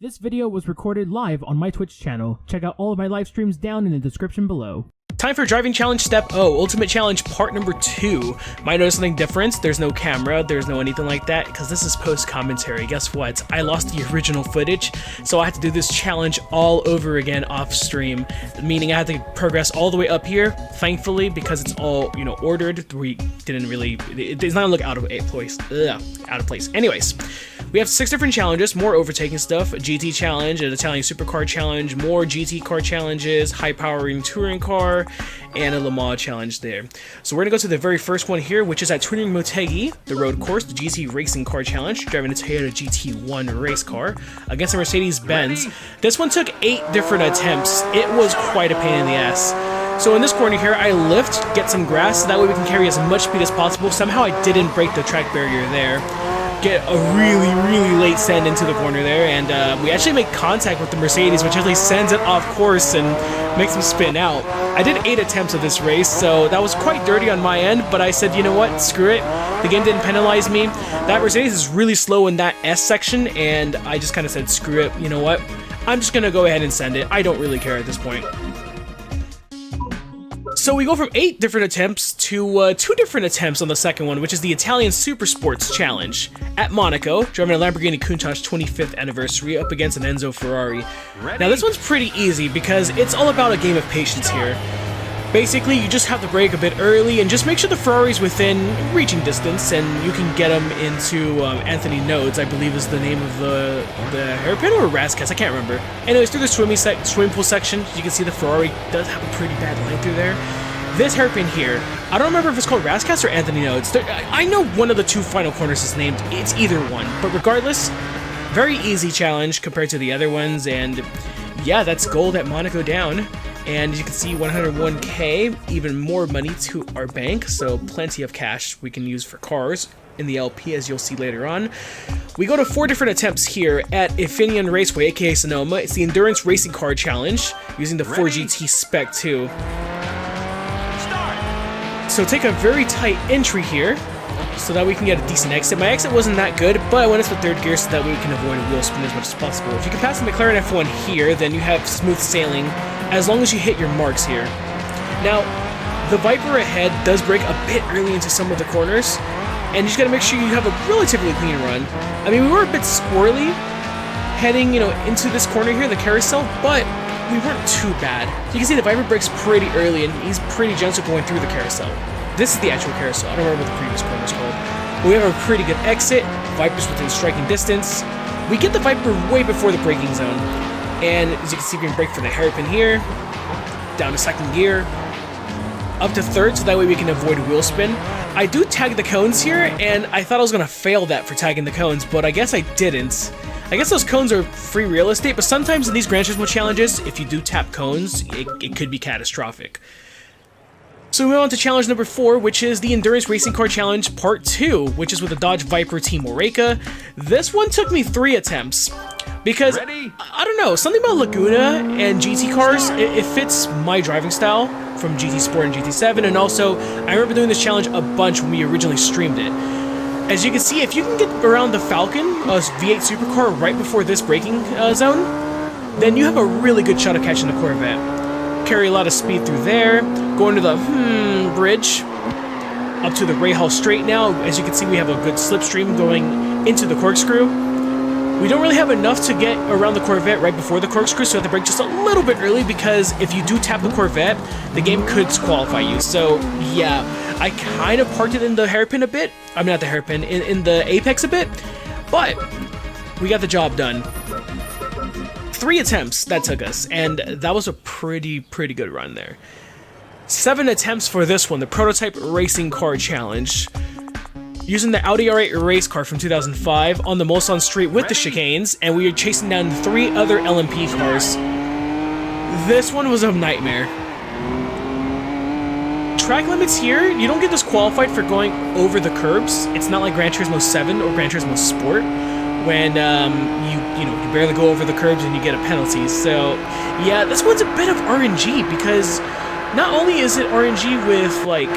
This video was recorded live on my Twitch channel. Check out all of my live streams down in the description below. Time for driving challenge step O, ultimate challenge part number 2. Might notice something different. There's no camera, there's no anything like that, because this is post commentary. Guess what? I lost the original footage, so I have to do this challenge all over again off stream, meaning I had to progress all the way up here. Thankfully, because it's all, ordered, we didn't really, it does not look out of place. Out of place. Anyways, we have 6 different challenges, more overtaking stuff, a GT challenge, an Italian supercar challenge, more GT car challenges, high powering touring car, and a Le Mans challenge there. So we're gonna go to the very first one here, which is at Tuning Motegi, the road course, the GT racing car challenge, driving a Toyota GT1 race car against a Mercedes-Benz. This one took 8 different attempts. It was quite a pain in the ass. So in this corner here, I lift, get some grass, so that way we can carry as much speed as possible. Somehow I didn't break the track barrier there. Get a really late send into the corner there, and we actually make contact with the Mercedes, which actually sends it off course and makes them spin out. I did 8 attempts of this race, so that was quite dirty on my end, but I said, you know what, screw it. The game didn't penalize me. That Mercedes is really slow in that S section, and I just kind of said, screw it, you know what, I'm just gonna go ahead and send it. I don't really care at this point. So we go from 8 different attempts to 2 different attempts on the second one, which is the Italian Supersports Challenge. At Monaco, driving a Lamborghini Countach 25th anniversary up against an Enzo Ferrari. Now this one's pretty easy because it's all about a game of patience here. Basically, you just have to brake a bit early and just make sure the Ferrari's within reaching distance, and you can get them into Anthony Nodes, I believe is the name of the hairpin, or Rascas, I can't remember. Anyways, through the swimming pool section, you can see the Ferrari does have a pretty bad line through there. This hairpin here, I don't remember if it's called Rascas or Anthony Nodes. I know one of the 2 final corners is named, it's either one, but regardless, very easy challenge compared to the other ones, and yeah, that's gold at Monaco down. And as you can see, 101k, even more money to our bank, so plenty of cash we can use for cars in the LP, as you'll see later on. We go to 4 different attempts here at Ifinian Raceway, aka Sonoma. It's the Endurance Racing Car Challenge, using the 4GT Spec 2. So take a very tight entry here, so that we can get a decent exit. My exit wasn't that good, but I went into the 3rd gear so that way we can avoid a wheel spin as much as possible. If you can pass the McLaren F1 here, then you have smooth sailing, as long as you hit your marks here. Now, the Viper ahead does brake a bit early into some of the corners, and you just gotta make sure you have a relatively clean run. I mean, we were a bit squirrely heading, into this corner here, the carousel, but we weren't too bad. You can see the Viper brakes pretty early, and he's pretty gentle going through the carousel. This is the actual carousel. I don't remember what the previous corner is called. But we have a pretty good exit. Viper's within striking distance. We get the Viper way before the braking zone. And as you can see, we can brake for the hairpin here. Down to 2nd gear. Up to 3rd, so that way we can avoid wheel spin. I do tag the cones here, and I thought I was going to fail that for tagging the cones, but I guess I didn't. I guess those cones are free real estate, but sometimes in these Gran Turismo challenges, if you do tap cones, it could be catastrophic. So we move on to challenge number 4, which is the Endurance Racing Car Challenge Part 2, which is with the Dodge Viper Team Oreca. This one took me 3 attempts, because, I don't know, something about Laguna and GT cars, it fits my driving style from GT Sport and GT7, and also, I remember doing this challenge a bunch when we originally streamed it. As you can see, if you can get around the Falcon, a V8 supercar, right before this braking zone, then you have a really good shot of catching the Corvette. Carry a lot of speed through there, going to the bridge, up to the Rahal Straight now. As you can see, we have a good slipstream going into the corkscrew. We don't really have enough to get around the Corvette right before the corkscrew, so we have to brake just a little bit early, because if you do tap the Corvette, the game could disqualify you. So yeah, I kind of parked it in the hairpin a bit. I mean, not the hairpin, in the apex a bit, but we got the job done. 3 attempts that took us, and that was a pretty good run there. 7 attempts for this one, the Prototype Racing Car Challenge. Using the Audi R8 race car from 2005 on the Mulsanne Street with the chicanes, and we are chasing down 3 other LMP cars. This one was a nightmare. Track limits here, you don't get disqualified for going over the curbs. It's not like Gran Turismo 7 or Gran Turismo Sport, when you barely go over the curbs and you get a penalty. So yeah, this one's a bit of RNG, because not only is it RNG with like,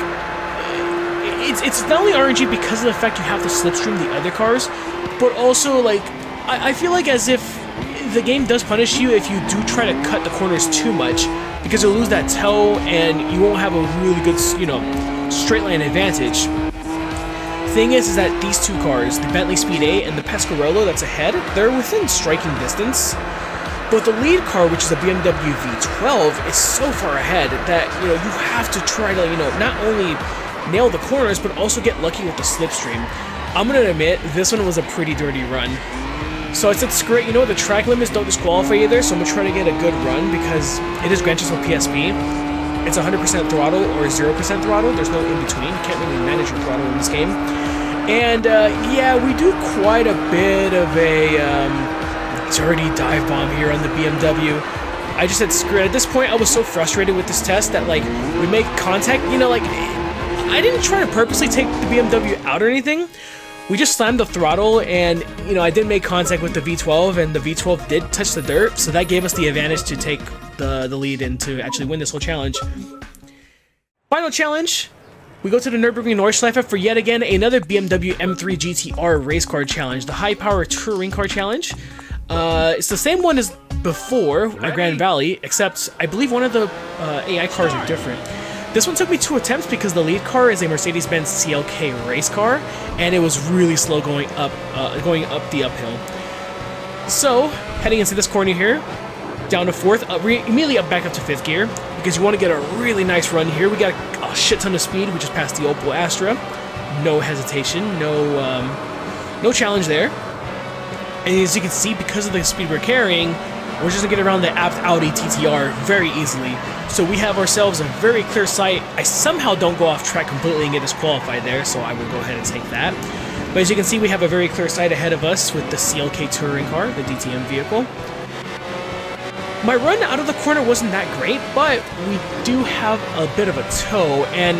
it's not only RNG because of the fact you have to slipstream the other cars, but also like, I feel like as if the game does punish you if you do try to cut the corners too much, because you'll lose that toe and you won't have a really good, you know, straight line advantage. Thing is that these two cars, the Bentley Speed 8 and the Pescarolo that's ahead, they're within striking distance. But the lead car, which is a BMW V12, is so far ahead that, you know, you have to try to, you know, not only nail the corners, but also get lucky with the slipstream. I'm gonna admit, this one was a pretty dirty run. So I said, screw it, you know what, the track limits don't disqualify either, so I'm gonna try to get a good run because it is Gran Turismo PSP. It's 100% throttle or 0% throttle, there's no in between, you can't really manage your throttle in this game. And yeah, we do quite a bit of a dirty dive bomb here on the BMW. I just said, screw it, at this point I was so frustrated with this test that, like, we make contact, you know, like, I didn't try to purposely take the BMW out or anything. We just slammed the throttle and, you know, I did make contact with the V12 and the V12 did touch the dirt, so that gave us the advantage to take the lead and to actually win this whole challenge. Final challenge, we go to the Nürburgring Nordschleife for yet again another BMW M3 GTR race car challenge, the high power touring car challenge. It's the same one as before at Grand Valley, except I believe one of the AI cars are different. This one took me 2 attempts because the lead car is a Mercedes-Benz CLK race car, and it was really slow going up the uphill. So, heading into this corner here, down to 4th, immediately back up to 5th gear, because you want to get a really nice run here. We got a shit ton of speed. We just passed the Opel Astra. No hesitation, no challenge there. And as you can see, because of the speed we're carrying, we're just gonna get around the apt Audi TTR very easily. So we have ourselves a very clear sight. I somehow don't go off track completely and get disqualified there, so I will go ahead and take that. But as you can see, we have a very clear sight ahead of us with the CLK touring car, the DTM vehicle. My run out of the corner wasn't that great, but we do have a bit of a toe, and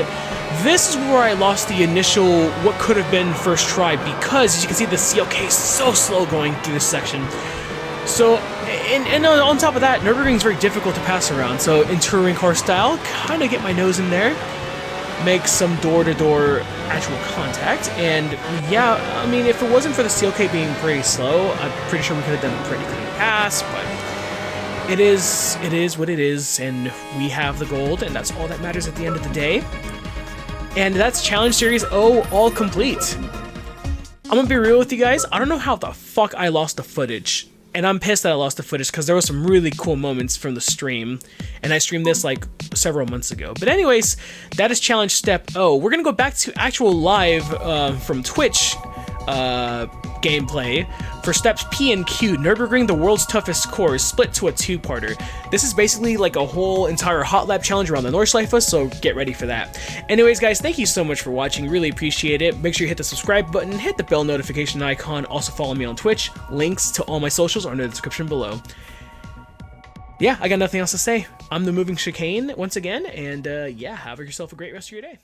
this is where I lost the initial, what could have been first try, because as you can see, the CLK is so slow going through this section. So, and on top of that, Nürburgring is very difficult to pass around, so in touring car style, kind of get my nose in there, make some door-to-door actual contact, and yeah, I mean, if it wasn't for the CLK being pretty slow, I'm pretty sure we could have done a pretty clean pass, but it is what it is, and we have the gold, and that's all that matters at the end of the day. And that's Challenge Series O all complete. I'm gonna be real with you guys, I don't know how the fuck I lost the footage. And I'm pissed that I lost the footage because there were some really cool moments from the stream. And I streamed this like several months ago. But anyways, that is Challenge Step O. We're going to go back to actual live from Twitch gameplay for Steps P and Q, Nürburgring, the world's toughest course, split to a 2-parter. This is basically like a whole entire hot lap challenge around the Nordschleife, so get ready for that. Anyways, guys, thank you so much for watching. Really appreciate it. Make sure you hit the subscribe button, hit the bell notification icon. Also follow me on Twitch. Links to all my socials are in the description below. Yeah, I got nothing else to say. I'm the Moving Chicane once again, and yeah, have yourself a great rest of your day.